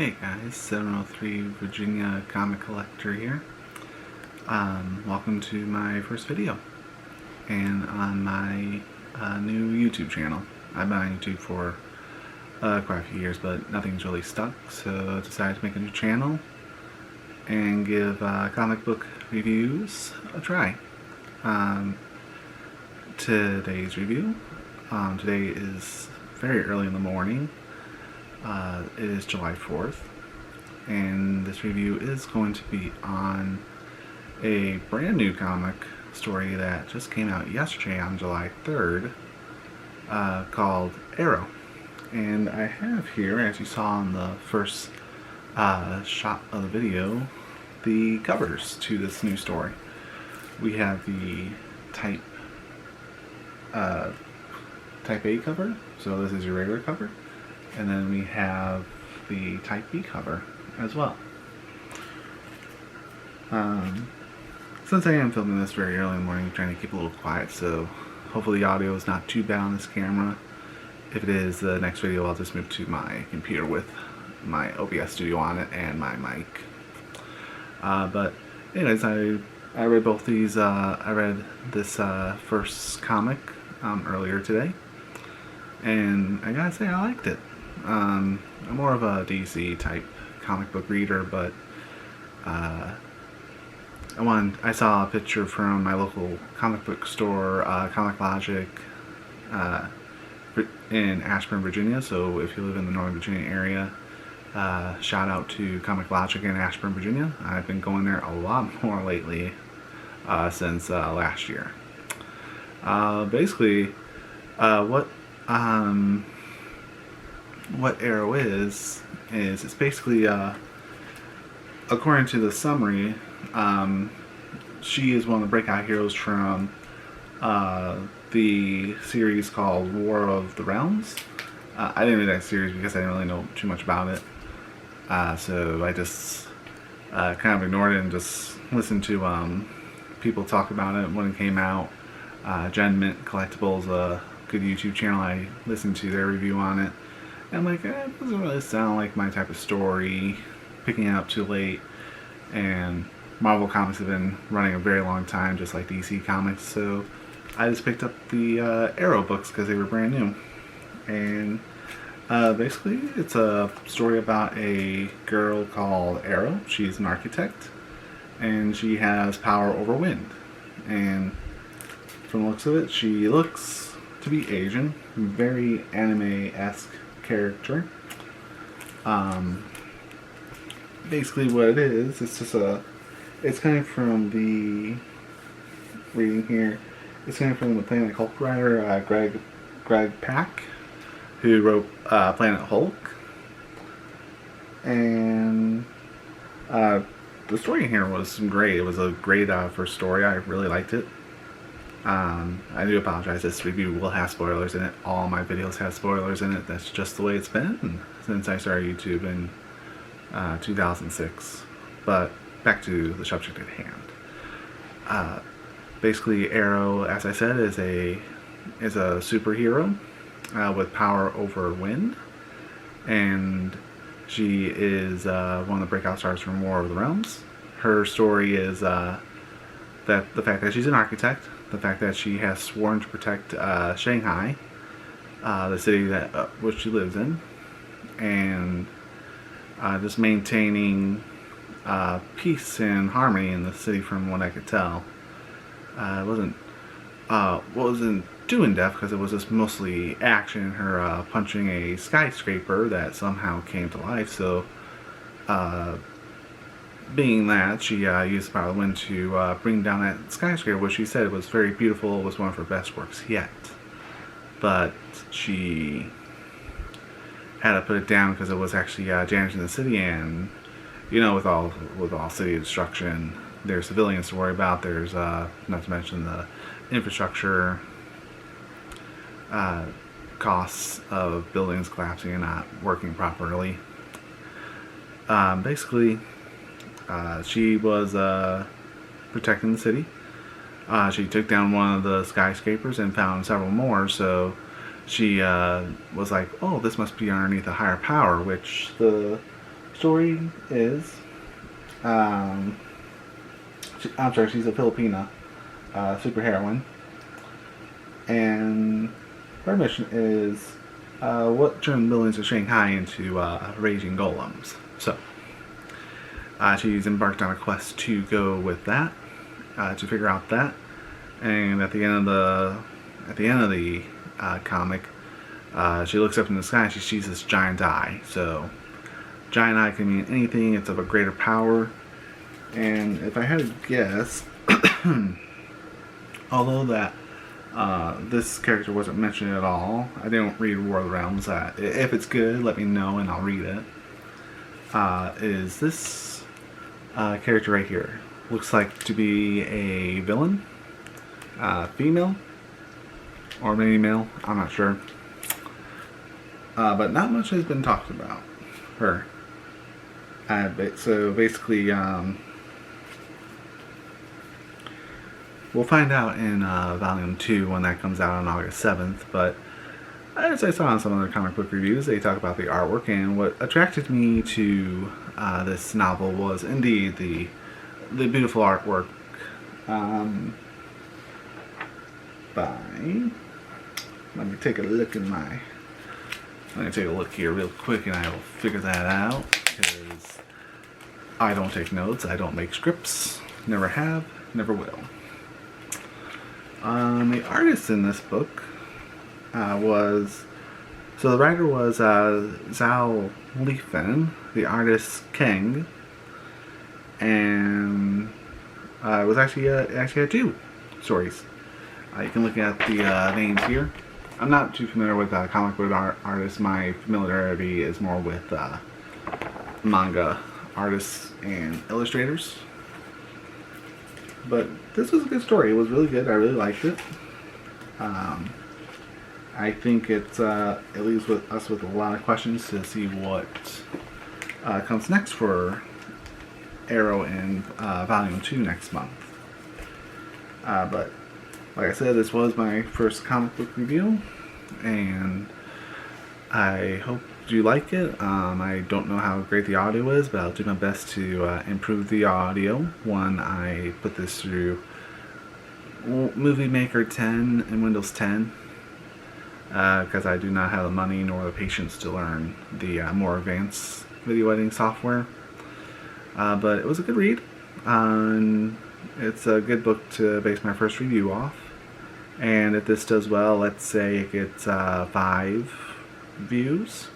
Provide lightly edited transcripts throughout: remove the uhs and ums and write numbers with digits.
Hey guys, 703 Virginia Comic Collector here. Welcome to my first video and on my new YouTube channel. I've been on YouTube for quite a few years, but nothing's really stuck, so I decided to make a new channel and give comic book reviews a try. Today's review, today is very early in the morning. It is July 4th, and this review is going to be on a brand new comic story that just came out yesterday on July 3rd, called Aero. And I have here, as you saw in the first shot of the video, the covers to this new story. We have the Type A cover, so this is your regular cover. And then we have the Type B cover as well. Since I am filming this very early in the morning, I'm trying to keep it a little quiet, so hopefully the audio is not too bad on this camera. If it is, the next video I'll just move to my computer with my OBS studio on it and my mic. But anyways, I read both these. I read this first comic earlier today, and I gotta say I liked it. I'm more of a DC type comic book reader, but I saw a picture from my local comic book store, Comic Logic, in Ashburn, Virginia. So if you live in the Northern Virginia area, shout out to Comic Logic in Ashburn, Virginia. I've been going there a lot more lately since last year. Basically, what Aero is it's basically, according to the summary, she is one of the breakout heroes from the series called War of the Realms. I didn't read that series because I didn't really know too much about it, so I just kind of ignored it and just listened to people talk about it when it came out. Gen Mint Collectibles, a good YouTube channel, I listened to their review on it. And I'm like, it doesn't really sound like my type of story, picking it up too late. And Marvel Comics have been running a very long time, just like DC Comics, so I just picked up the Aero books because they were brand new. And basically, it's a story about a girl called Aero. She's an architect, and she has power over wind. And from the looks of it, she looks to be Asian, very anime-esque character. Basically what it is, it's just it's coming from the reading here. It's coming from the Planet Hulk writer Greg Pak, who wrote Planet Hulk, and the story in here was great. It was a great first story. I really liked it. I do apologize, this review will have spoilers in it. All my videos have spoilers in it. That's just the way it's been since I started YouTube in 2006. But back to the subject at hand. Basically, Aero, as I said, is a superhero with power over wind, and she is one of the breakout stars from War of the Realms. Her story is that the fact that she's an architect, the fact that she has sworn to protect Shanghai, the city that which she lives in, and just maintaining peace and harmony in the city. From what I could tell, it wasn't too in depth because it was just mostly action. Her punching a skyscraper that somehow came to life. So, being that she used the power of the wind to bring down that skyscraper, which she said was very beautiful, was one of her best works yet. But she had to put it down because it was actually damaging the city, and you know, with all city destruction, there's civilians to worry about. There's not to mention the infrastructure costs of buildings collapsing and not working properly. Basically, she was protecting the city. She took down one of the skyscrapers and found several more, so she was like, oh, this must be underneath a higher power, which the story is, I'm sorry, she's a Filipina superheroine, and her mission is what turned millions of Shanghai into raging golems. So she's embarked on a quest to go with that, to figure out that, and at the end of the comic, she looks up in the sky and she sees this giant eye. So giant eye can mean anything. It's of a greater power. And if I had to guess, although that this character wasn't mentioned at all, I didn't read War of the Realms. If it's good, let me know and I'll read it. Is this character right here? Looks like to be a villain, female, or maybe male. I'm not sure. But not much has been talked about her. So basically, we'll find out in Volume 2 when that comes out on August 7th, but as I saw in some other comic book reviews, they talk about the artwork, and what attracted me to this novel was indeed the beautiful artwork let me take a look here real quick and I will figure that out, because I don't take notes, I don't make scripts, never have, never will. The artist in this book the writer was Zhao Lifen, the artist Kang, and it was actually had 2 stories. You can look at the names here. I'm not too familiar with comic book artists. My familiarity is more with manga artists and illustrators. But this was a good story. It was really good. I really liked it. I think it leaves us with a lot of questions to see what comes next for Aero in Volume 2 next month. But like I said, this was my first comic book review, and I hope you like it. I don't know how great the audio is, but I'll do my best to improve the audio when I put this through Movie Maker 10 and Windows 10, because I do not have the money nor the patience to learn the more advanced video editing software. But it was a good read. It's a good book to base my first review off. And if this does well, let's say it gets 5 views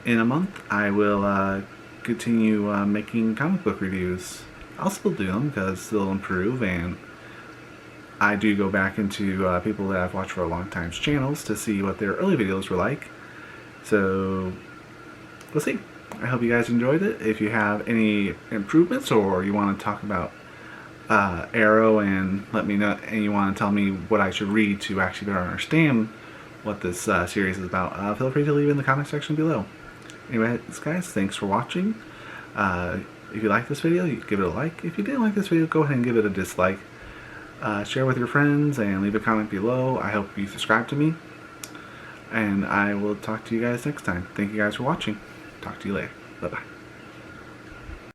in a month, I will continue making comic book reviews. I'll still do them because they'll improve, and I do go back into people that I've watched for a long time's channels to see what their early videos were like. So we'll see. I hope you guys enjoyed it. If you have any improvements, or you want to talk about Aero and let me know, and you want to tell me what I should read to actually better understand what this series is about, feel free to leave in the comment section below. Anyway, guys, thanks for watching. If you like this video, you give it a like. If you didn't like this video, go ahead and give it a dislike. Share with your friends and leave a comment below. I hope you subscribe to me, and I will talk to you guys next time. Thank you guys for watching. Talk to you later. Bye-bye.